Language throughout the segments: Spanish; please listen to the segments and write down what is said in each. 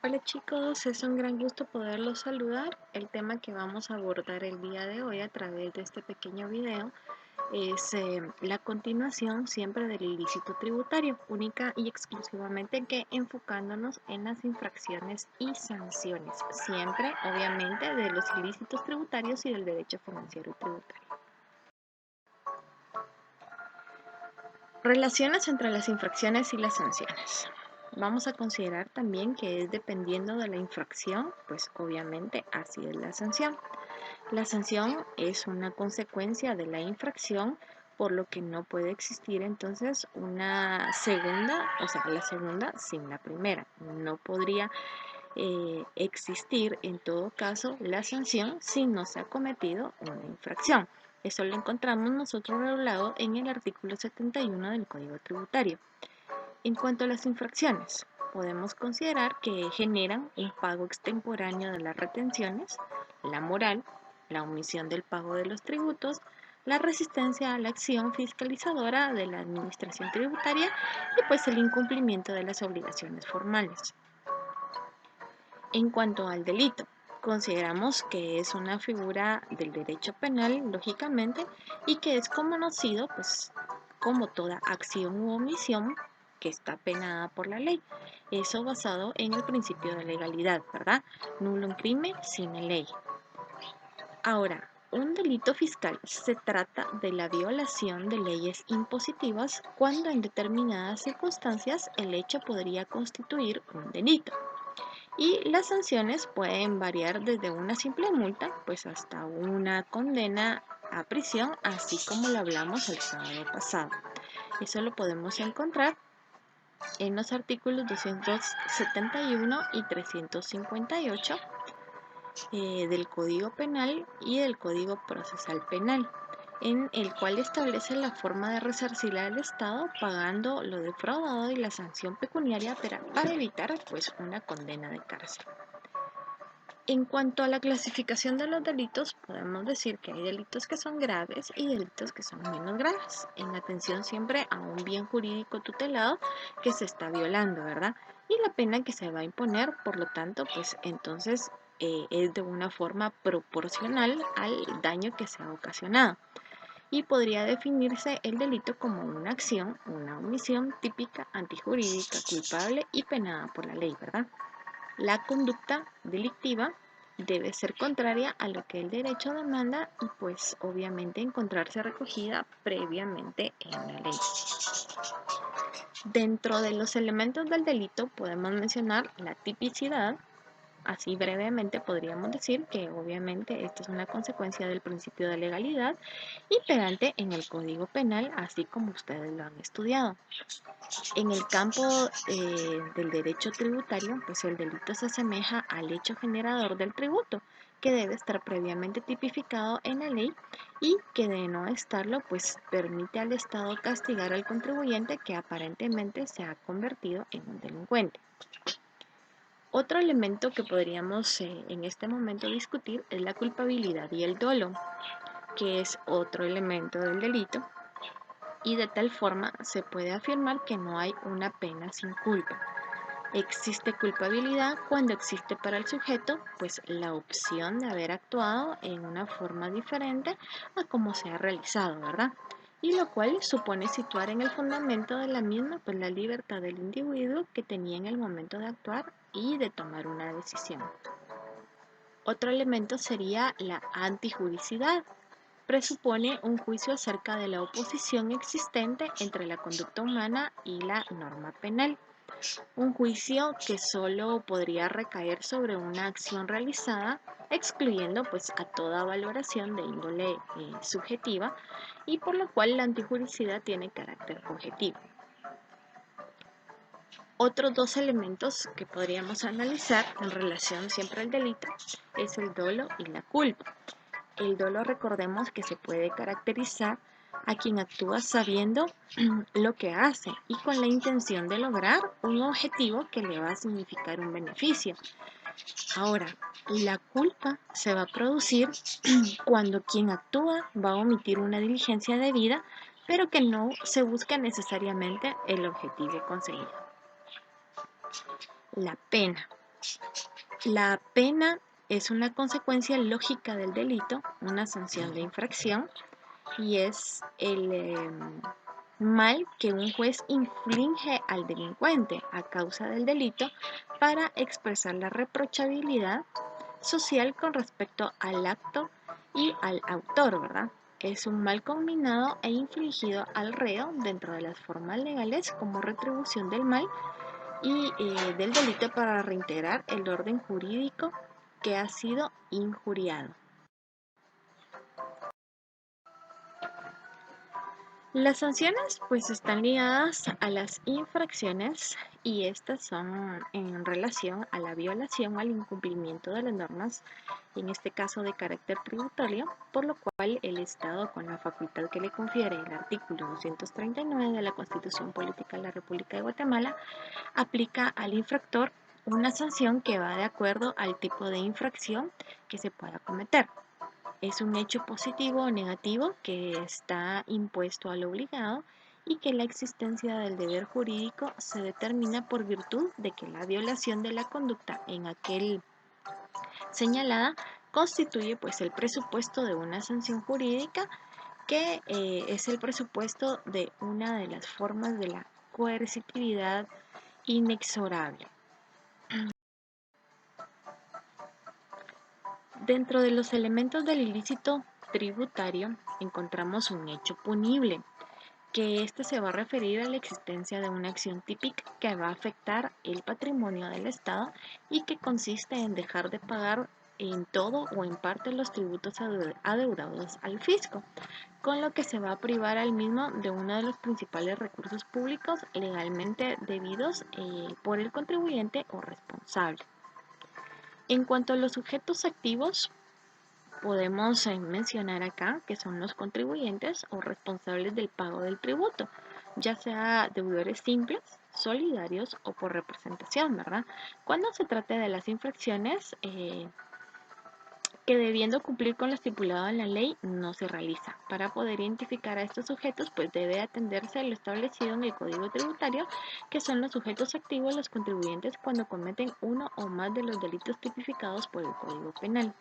Hola chicos, es un gran gusto poderlos saludar. El tema que vamos a abordar el día de hoy a través de este pequeño video es la continuación siempre del ilícito tributario, única y exclusivamente que enfocándonos en las infracciones y sanciones, siempre obviamente de los ilícitos tributarios y del derecho financiero y tributario. Relaciones entre las infracciones y las sanciones. Vamos a considerar también que es dependiendo de la infracción, pues obviamente así es la sanción. La sanción es una consecuencia de la infracción, por lo que no puede existir entonces una segunda, o sea, la segunda sin la primera. No podría existir en todo caso la sanción si no se ha cometido una infracción. Eso lo encontramos nosotros regulado en el artículo 71 del Código Tributario. En cuanto a las infracciones, podemos considerar que generan un pago extemporáneo de las retenciones, la moral, la omisión del pago de los tributos, la resistencia a la acción fiscalizadora de la administración tributaria y pues el incumplimiento de las obligaciones formales. En cuanto al delito, consideramos que es una figura del derecho penal, lógicamente, y que es conocido, pues, como toda acción u omisión que está penada por la ley. Eso basado en el principio de legalidad, ¿verdad? Nulo in crimen sine ley. Ahora, un delito fiscal se trata de la violación de leyes impositivas cuando en determinadas circunstancias el hecho podría constituir un delito. Y las sanciones pueden variar desde una simple multa, pues hasta una condena a prisión, así como lo hablamos el sábado pasado. Eso lo podemos encontrar en los artículos 271 y 358 del Código Penal y del Código Procesal Penal, en el cual establece la forma de resarcir al Estado pagando lo defraudado y la sanción pecuniaria para evitar pues una condena de cárcel. En cuanto a la clasificación de los delitos, podemos decir que hay delitos que son graves y delitos que son menos graves, en atención siempre a un bien jurídico tutelado que se está violando, ¿verdad? Y la pena que se va a imponer, por lo tanto, pues entonces es de una forma proporcional al daño que se ha ocasionado. Y podría definirse el delito como una acción, una omisión típica, antijurídica, culpable y penada por la ley, ¿verdad? La conducta delictiva debe ser contraria a lo que el derecho demanda y pues obviamente encontrarse recogida previamente en la ley. Dentro de los elementos del delito podemos mencionar la tipicidad. Así brevemente podríamos decir que obviamente esto es una consecuencia del principio de legalidad imperante en el Código Penal, así como ustedes lo han estudiado. En el campo del derecho tributario, pues el delito se asemeja al hecho generador del tributo, que debe estar previamente tipificado en la ley y que de no estarlo, pues permite al Estado castigar al contribuyente que aparentemente se ha convertido en un delincuente. Otro elemento que podríamos en este momento discutir es la culpabilidad y el dolo, que es otro elemento del delito, y de tal forma se puede afirmar que no hay una pena sin culpa. Existe culpabilidad cuando existe para el sujeto pues la opción de haber actuado en una forma diferente a como se ha realizado, ¿verdad? Y lo cual supone situar en el fundamento de la misma pues la libertad del individuo que tenía en el momento de actuar y de tomar una decisión. Otro elemento sería la antijuricidad. Presupone un juicio acerca de la oposición existente entre la conducta humana y la norma penal. Un juicio que solo podría recaer sobre una acción realizada, excluyendo pues a toda valoración de índole subjetiva y por lo cual la antijuricidad tiene carácter objetivo. Otros dos elementos que podríamos analizar en relación siempre al delito es el dolo y la culpa. El dolo, recordemos que se puede caracterizar a quien actúa sabiendo lo que hace y con la intención de lograr un objetivo que le va a significar un beneficio. Ahora, la culpa se va a producir cuando quien actúa va a omitir una diligencia debida, pero que no se busca necesariamente el objetivo conseguido. La pena. La pena es una consecuencia lógica del delito, una sanción de infracción, y es el mal que un juez inflige al delincuente a causa del delito para expresar la reprochabilidad social con respecto al acto y al autor, ¿verdad? Es un mal combinado e infligido al reo dentro de las formas legales como retribución del mal y del delito para reintegrar el orden jurídico que ha sido injuriado. Las sanciones pues están ligadas a las infracciones y estas son en relación a la violación o al incumplimiento de las normas, en este caso de carácter tributario, por lo cual el Estado, con la facultad que le confiere el artículo 239 de la Constitución Política de la República de Guatemala, aplica al infractor una sanción que va de acuerdo al tipo de infracción que se pueda cometer. Es un hecho positivo o negativo que está impuesto al obligado y que la existencia del deber jurídico se determina por virtud de que la violación de la conducta en aquel señalada constituye pues el presupuesto de una sanción jurídica que es el presupuesto de una de las formas de la coercitividad inexorable. Dentro de los elementos del ilícito tributario encontramos un hecho punible, que este se va a referir a la existencia de una acción típica que va a afectar el patrimonio del Estado y que consiste en dejar de pagar en todo o en parte los tributos adeudados al fisco, con lo que se va a privar al mismo de uno de los principales recursos públicos legalmente debidos por el contribuyente o responsable. En cuanto a los sujetos activos, podemos mencionar acá que son los contribuyentes o responsables del pago del tributo, ya sea deudores simples, solidarios o por representación, ¿verdad? Cuando se trate de las infracciones que debiendo cumplir con lo estipulado en la ley no se realiza. Para poder identificar a estos sujetos, pues debe atenderse a lo establecido en el Código Tributario, que son los sujetos activos, los contribuyentes cuando cometen uno o más de los delitos tipificados por el Código Penal.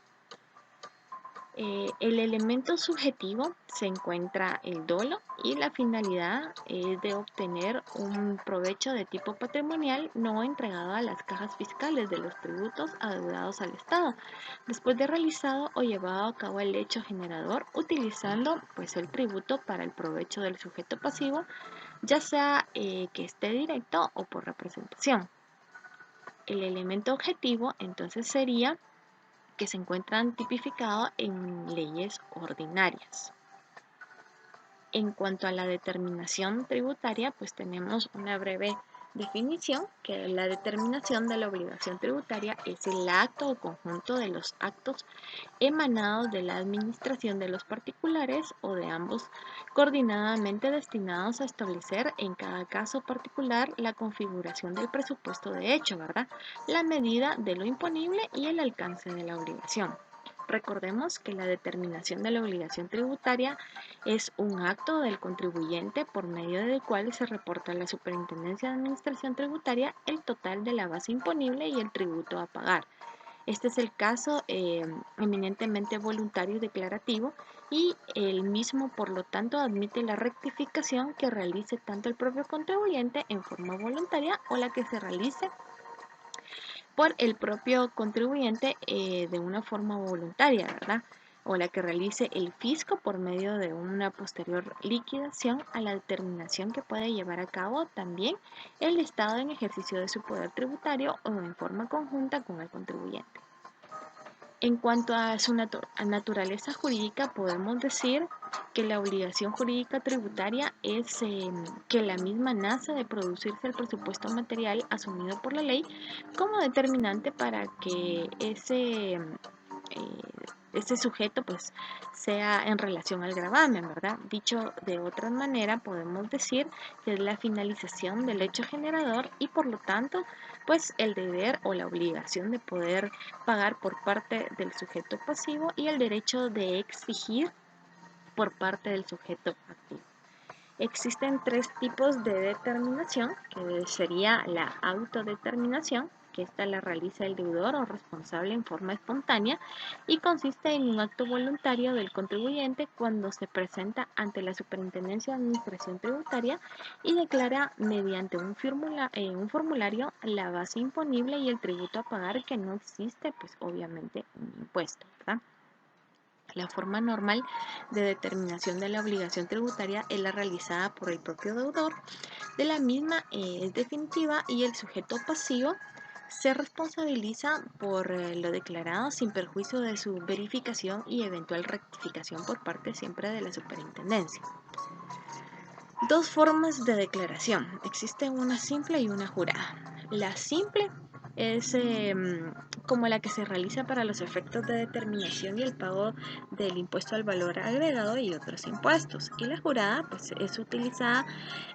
El elemento subjetivo se encuentra el dolo y la finalidad es de obtener un provecho de tipo patrimonial no entregado a las cajas fiscales de los tributos adeudados al Estado, después de realizado o llevado a cabo el hecho generador utilizando pues el tributo para el provecho del sujeto pasivo, ya sea que esté directo o por representación. El elemento objetivo entonces sería que se encuentran tipificados en leyes ordinarias. En cuanto a la determinación tributaria, pues tenemos una breve definición, que la determinación de la obligación tributaria es el acto o conjunto de los actos emanados de la administración de los particulares o de ambos, coordinadamente destinados a establecer en cada caso particular la configuración del presupuesto de hecho, ¿verdad? La medida de lo imponible y el alcance de la obligación. Recordemos que la determinación de la obligación tributaria es un acto del contribuyente por medio del cual se reporta a la Superintendencia de Administración Tributaria el total de la base imponible y el tributo a pagar. Este es el caso eminentemente voluntario y declarativo y el mismo, por lo tanto, admite la rectificación que realice tanto el propio contribuyente en forma voluntaria o la que se realice por el propio contribuyente de una forma voluntaria, ¿verdad? O la que realice el fisco por medio de una posterior liquidación a la determinación que puede llevar a cabo también el Estado en ejercicio de su poder tributario o en forma conjunta con el contribuyente. En cuanto a su naturaleza jurídica, podemos decir que la obligación jurídica tributaria es que la misma nace de producirse el presupuesto material asumido por la ley como determinante para que ese sujeto pues sea en relación al gravamen, ¿verdad? Dicho de otra manera, podemos decir que es la finalización del hecho generador y por lo tanto pues el deber o la obligación de poder pagar por parte del sujeto pasivo y el derecho de exigir por parte del sujeto activo. Existen tres tipos de determinación, que sería la autodeterminación, que esta la realiza el deudor o responsable en forma espontánea y consiste en un acto voluntario del contribuyente cuando se presenta ante la Superintendencia de Administración Tributaria y declara mediante un formulario la base imponible y el tributo a pagar, que no existe, pues obviamente, un impuesto, ¿verdad? La forma normal de determinación de la obligación tributaria es la realizada por el propio deudor. De la misma es definitiva y el sujeto pasivo se responsabiliza por lo declarado sin perjuicio de su verificación y eventual rectificación por parte siempre de la superintendencia. Dos formas de declaración. Existe una simple y una jurada. La simple es como la que se realiza para los efectos de determinación y el pago del impuesto al valor agregado y otros impuestos. Y la jurada pues, es utilizada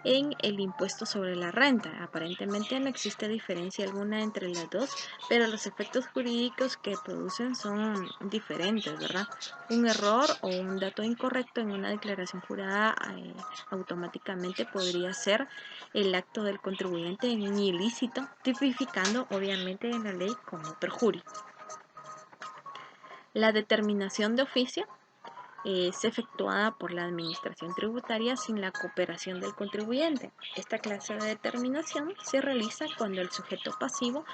en el impuesto sobre la renta. Aparentemente no existe diferencia alguna entre las dos, pero los efectos jurídicos que producen son diferentes, ¿verdad? Un error o un dato incorrecto en una declaración jurada automáticamente podría ser el acto del contribuyente en un ilícito, tipificando obviamente en la ley como perjurio. La determinación de oficio es efectuada por la administración tributaria sin la cooperación del contribuyente. Esta clase de determinación se realiza cuando el sujeto pasivo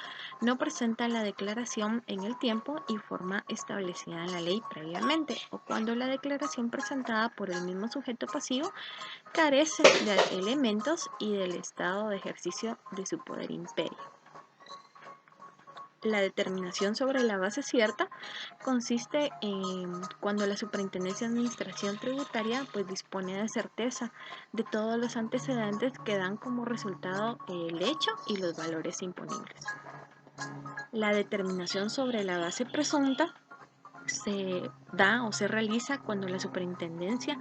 no presenta la declaración en el tiempo y forma establecida en la ley previamente, o cuando la declaración presentada por el mismo sujeto pasivo carece de elementos y del estado de ejercicio de su poder imperio. La determinación sobre la base cierta consiste en cuando la Superintendencia de Administración Tributaria pues dispone de certeza de todos los antecedentes que dan como resultado el hecho y los valores imponibles. La determinación sobre la base presunta se da o se realiza cuando la Superintendencia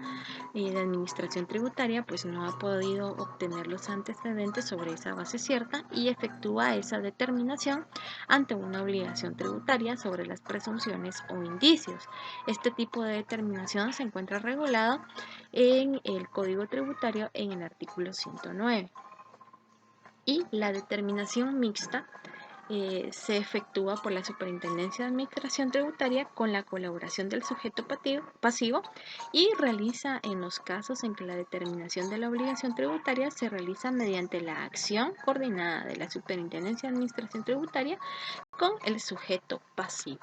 de Administración Tributaria pues no ha podido obtener los antecedentes sobre esa base cierta y efectúa esa determinación ante una obligación tributaria sobre las presunciones o indicios. Este tipo de determinación se encuentra regulado en el Código Tributario en el artículo 109. Y la determinación mixta se efectúa por la Superintendencia de Administración Tributaria con la colaboración del sujeto pasivo y realiza en los casos en que la determinación de la obligación tributaria se realiza mediante la acción coordinada de la Superintendencia de Administración Tributaria con el sujeto pasivo.